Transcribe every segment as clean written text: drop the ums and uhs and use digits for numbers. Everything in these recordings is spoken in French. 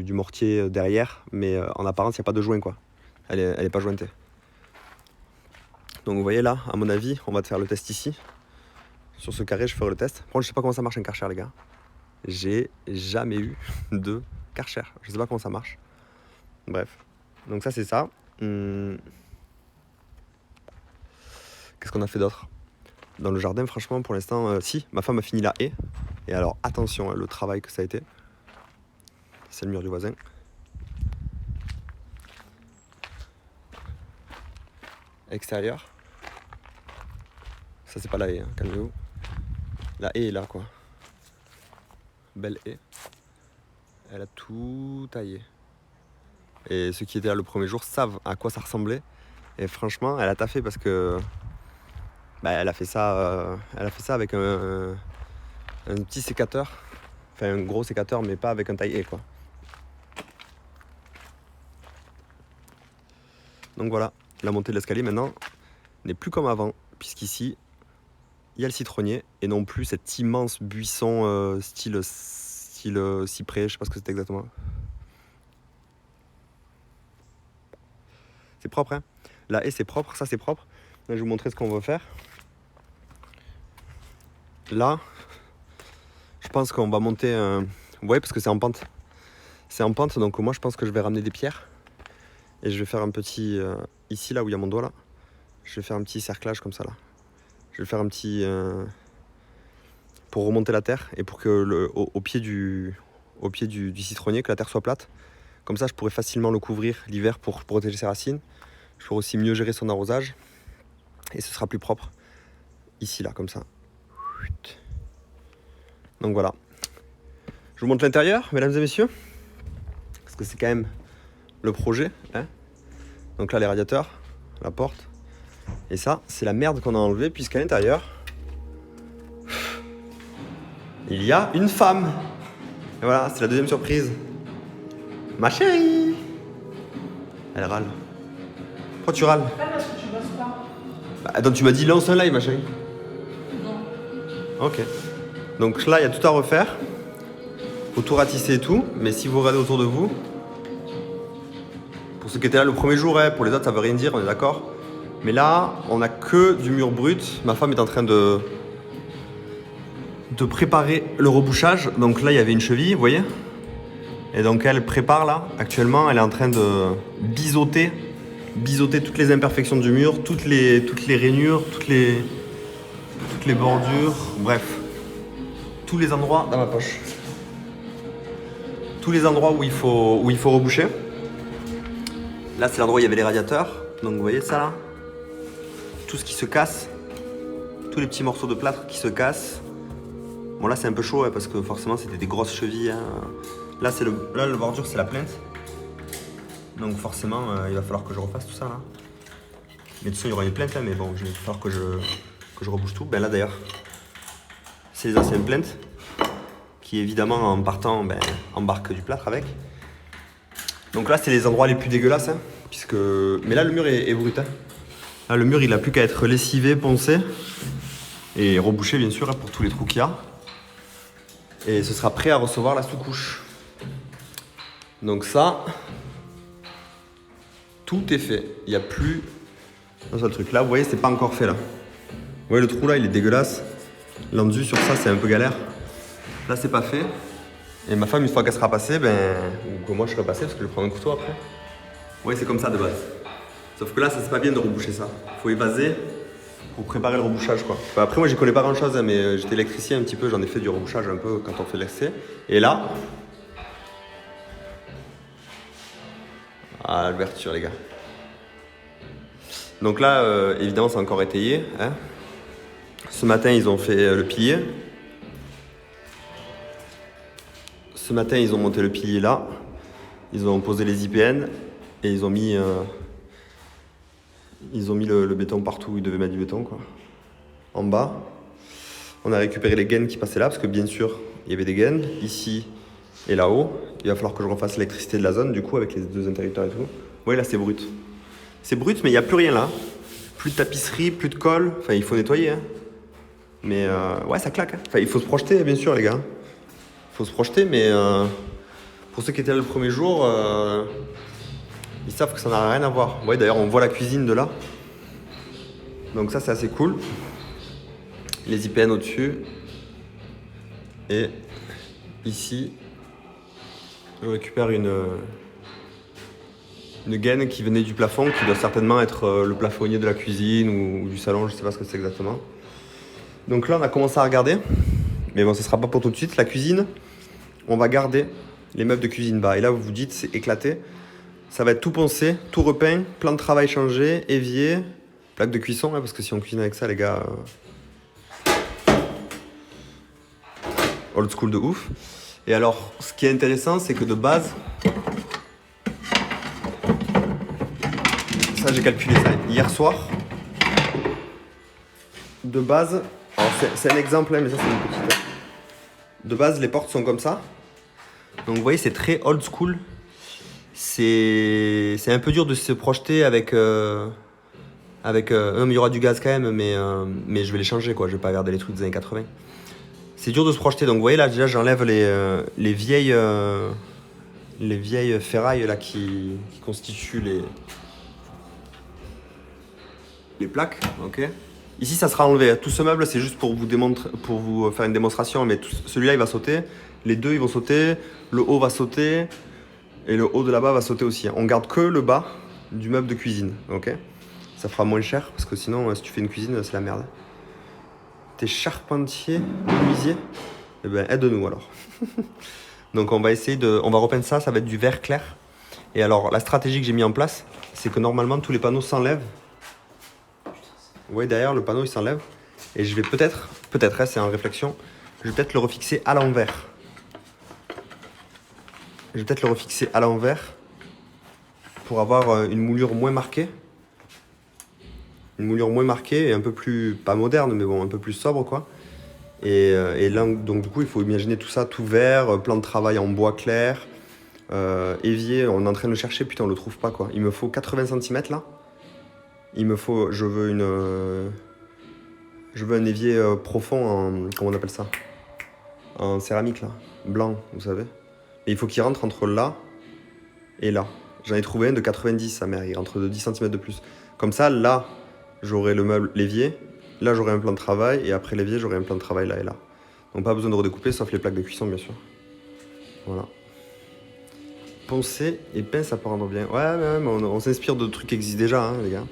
du mortier derrière, mais en apparence, il n'y a pas de joint, quoi. Elle est pas jointée. Donc vous voyez là, à mon avis, on va te faire le test ici. Sur ce carré, je ferai le test. Par contre, je sais pas comment ça marche un Karcher, les gars. J'ai jamais eu de Karcher. Je sais pas comment ça marche. Bref. Donc ça, c'est ça. Qu'est-ce qu'on a fait d'autre? Dans le jardin, franchement, pour l'instant, si, ma femme a fini la haie. Et alors, attention, le travail que ça a été. C'est le mur du voisin. Extérieur. Ça, c'est pas la haie, hein, calmez-vous. La haie est là, quoi. Belle haie. Elle a tout taillé. Et ceux qui étaient là le premier jour savent à quoi ça ressemblait. Et franchement, elle a taffé parce que elle a fait ça avec un petit sécateur. Enfin, un gros sécateur, mais pas avec un taille-haie, quoi. Donc voilà, la montée de l'escalier maintenant n'est plus comme avant, puisqu'ici, il y a le citronnier et non plus cet immense buisson style cyprès, je sais pas ce que c'est exactement. C'est propre, hein. La haie, c'est propre, ça c'est propre. Là, je vais vous montrer ce qu'on va faire. Là, je pense qu'on va monter un... Vous voyez, parce que c'est en pente. C'est en pente, donc moi, je pense que je vais ramener des pierres. Et je vais faire un petit... ici, là où il y a mon doigt, là. Je vais faire un petit cerclage comme ça, là. Je vais faire un petit... pour remonter la terre et pour que au pied du citronnier, que la terre soit plate. Comme ça, je pourrais facilement le couvrir l'hiver pour protéger ses racines. Je pourrais aussi mieux gérer son arrosage. Et ce sera plus propre. Ici, là, comme ça. Donc voilà. Je vous montre l'intérieur, mesdames et messieurs. Parce que c'est quand même le projet. Hein. Donc là, les radiateurs, la porte. Et ça, c'est la merde qu'on a enlevée, puisqu'à l'intérieur, il y a une femme. Et voilà, c'est la deuxième surprise. Ma chérie. Elle râle. Pourquoi tu râles? Pas parce que tu bosses pas. Bah, attends, tu m'as dit lance un live, ma chérie. Non. Ok. Donc là, il y a tout à refaire. Faut tout ratisser et tout. Mais si vous regardez autour de vous, pour ceux qui étaient là le premier jour, hein, pour les autres, ça veut rien dire, on est d'accord. Mais là, on a que du mur brut. Ma femme est en train de préparer le rebouchage. Donc là, il y avait une cheville, vous voyez. Et donc elle prépare là, actuellement, elle est en train de biseauter toutes les imperfections du mur, toutes les rainures, toutes les bordures, bref. Tous les endroits dans ma poche. Tous les endroits où il faut reboucher. Là, c'est l'endroit où il y avait les radiateurs. Donc vous voyez ça là? Tout ce qui se casse. Tous les petits morceaux de plâtre qui se cassent. Bon là c'est un peu chaud hein, parce que forcément c'était des grosses chevilles. Hein. Là le bordure c'est la plainte. Donc forcément il va falloir que je refasse tout ça là. Mais de toute façon il y aura une plainte hein, mais bon il va falloir que je rebouche tout. Ben là d'ailleurs c'est les anciennes plaintes qui évidemment en partant embarquent du plâtre avec. Donc là c'est les endroits les plus dégueulasses hein, puisque... Mais là le mur est brut hein. Là le mur il a plus qu'à être lessivé, poncé et rebouché bien sûr hein, pour tous les trous qu'il y a. Et ce sera prêt à recevoir la sous-couche. Donc ça, tout est fait. Il n'y a plus un seul truc. Là, vous voyez, c'est pas encore fait là. Vous voyez le trou là, il est dégueulasse. L'enduit sur ça, c'est un peu galère. Là, c'est pas fait. Et ma femme, une fois qu'elle sera passée, ou que moi je serai passé, parce que je vais prendre un couteau après. Vous voyez, c'est comme ça de base. Sauf que là, ça c'est pas bien de reboucher ça. Il faut évaser pour préparer le rebouchage quoi. Enfin, après moi j'y connais pas grand chose hein, mais j'étais électricien un petit peu, j'en ai fait du rebouchage un peu quand on fait l'essai. Et là, l'ouverture les gars. Donc là évidemment c'est encore étayé. Hein. Ce matin ils ont fait le pilier. Ce matin ils ont monté le pilier là. Ils ont posé les IPN et ils ont mis le béton partout où ils devaient mettre du béton quoi. En bas, on a récupéré les gaines qui passaient là parce que bien sûr il y avait des gaines ici et là-haut. Il va falloir que je refasse l'électricité de la zone du coup avec les deux interrupteurs et tout. Vous voyez là c'est brut. C'est brut mais il n'y a plus rien là. Plus de tapisserie, plus de colle. Enfin il faut nettoyer. Hein. Mais ouais ça claque. Hein. Enfin il faut se projeter bien sûr les gars. Il faut se projeter mais Pour ceux qui étaient là le premier jour, ils savent que ça n'a rien à voir. Ouais, d'ailleurs, on voit la cuisine de là. Donc ça, c'est assez cool. Les IPN au-dessus. Et ici, je récupère une gaine qui venait du plafond, qui doit certainement être le plafonnier de la cuisine ou du salon, je sais pas ce que c'est exactement. Donc là, on a commencé à regarder. Mais bon, ce sera pas pour tout de suite. La cuisine, on va garder les meubles de cuisine bas. Et là, vous vous dites, c'est éclaté. Ça va être tout poncé, tout repeint, plan de travail changé, évier, plaque de cuisson, hein, parce que si on cuisine avec ça, les gars, old school de ouf. Et alors, ce qui est intéressant, c'est que de base, ça j'ai calculé ça hier soir. De base, alors c'est un exemple, hein, mais ça c'est une petite. De base, les portes sont comme ça. Donc vous voyez, c'est très old school. C'est un peu dur de se projeter avec. Non, mais il y aura du gaz quand même, mais je vais les changer, quoi. Je vais pas garder les trucs des années 80. C'est dur de se projeter. Donc vous voyez là, déjà j'enlève les vieilles ferrailles là qui constituent les plaques. Ok. Ici ça sera enlevé. Tout ce meuble c'est juste pour vous faire une démonstration, mais celui-là il va sauter. Les deux ils vont sauter. Le haut va sauter. Et le haut de là-bas va sauter aussi. On garde que le bas du meuble de cuisine. Ok. Ça fera moins cher parce que sinon si tu fais une cuisine c'est la merde. T'es charpentier, menuisier, eh ben aide-nous alors. Donc on va essayer on va repeindre ça va être du vert clair. Et alors la stratégie que j'ai mis en place, c'est que normalement tous les panneaux s'enlèvent. Vous voyez derrière le panneau il s'enlève. Et je vais peut-être, hein, c'est en réflexion, je vais peut-être le refixer à l'envers. Pour avoir une moulure moins marquée. Une moulure moins marquée et un peu plus, pas moderne, mais bon, un peu plus sobre, quoi. Et là, donc du coup, il faut imaginer tout ça, tout vert, plan de travail en bois clair, évier, on est en train de le chercher, putain, on le trouve pas, quoi. Il me faut 80 cm, là. Je veux un évier profond en, comment on appelle ça? En céramique, là, blanc, vous savez. Et il faut qu'il rentre entre là et là. J'en ai trouvé un de 90, sa mère, il rentre de 10 cm de plus. Comme ça, là, j'aurai le meuble, l'évier. Là, j'aurai un plan de travail. Et après l'évier, j'aurai un plan de travail là et là. Donc, pas besoin de redécouper, sauf les plaques de cuisson, bien sûr. Voilà. Poncer et peint, ça peut rendre bien. Ouais, mais on s'inspire de trucs qui existent déjà, hein, les gars.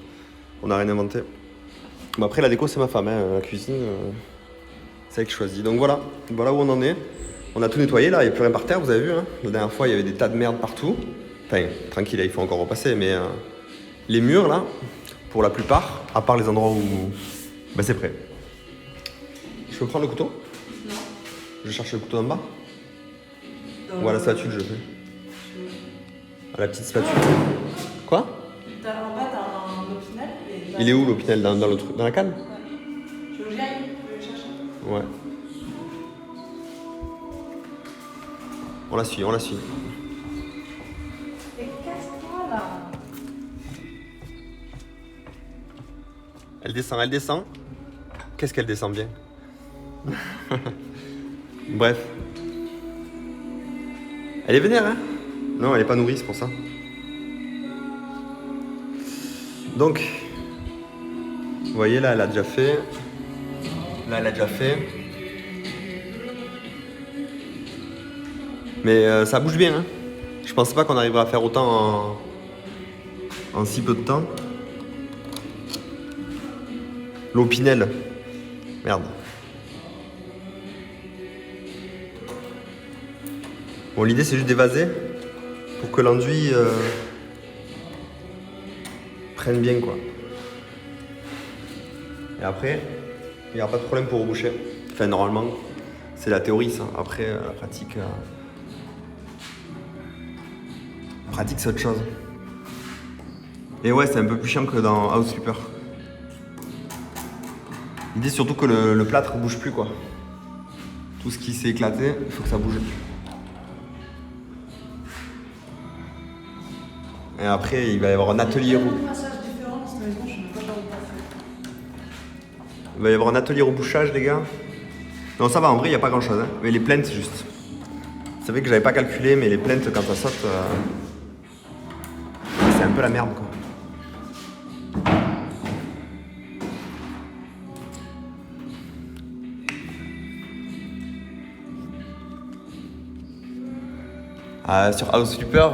On n'a rien inventé. Bon, après, la déco, c'est ma femme. Hein. La cuisine, c'est elle qui choisit. Donc, voilà. Voilà où on en est. On a tout nettoyé, là. Il n'y a plus rien par terre, vous avez vu. Hein. La dernière fois, il y avait des tas de merde partout. Enfin, tranquille, il faut encore repasser. Mais les murs, là, pour la plupart, à part les endroits où... Ben, c'est prêt. Je peux prendre le couteau? Non. Je cherche le couteau en bas? Ou à la spatule, je fais. À la petite spatule. Quoi? En bas, t'as un opinel. Il est où l'opinel? Dans le truc, dans la canne? Ouais. Tu veux que j'y aille? Tu veux le chercher? Ouais. On la suit. Et casse-toi là. Elle descend. Qu'est-ce qu'elle descend bien? Bref. Elle est vénère, hein? Non, elle est pas nourrie, c'est pour ça. Donc, vous voyez, là, elle a déjà fait. Mais ça bouge bien, hein? Je pensais pas qu'on arriverait à faire autant en si peu de temps. L'opinel. Merde. Bon, l'idée c'est juste d'évaser pour que l'enduit prenne bien, quoi. Et après, il n'y aura pas de problème pour reboucher. Enfin, normalement, c'est la théorie, ça. Après, la pratique... pratique, c'est autre chose. Et ouais, c'est un peu plus chiant que dans House Flipper. L'idée surtout que le plâtre bouge plus, quoi. Tout ce qui s'est éclaté, il faut que ça bouge. Et après, il va y avoir un atelier Il va y avoir un atelier rebouchage, les gars. Non, ça va, en vrai, il n'y a pas grand-chose. Hein. Mais les plaintes, c'est juste. C'est vrai que j'avais pas calculé, mais les plaintes quand ça saute, c'est un peu la merde quoi. Sur House Flipper,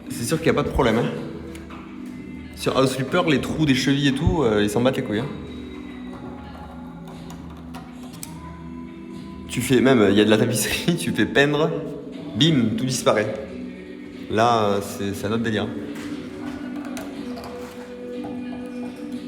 c'est sûr qu'il n'y a pas de problème. Hein. Sur House Flipper, les trous des chevilles et tout, ils s'en battent les couilles. Hein. Tu fais même, il y a de la tapisserie, tu fais peindre, bim, tout disparaît. Là, c'est un autre délire.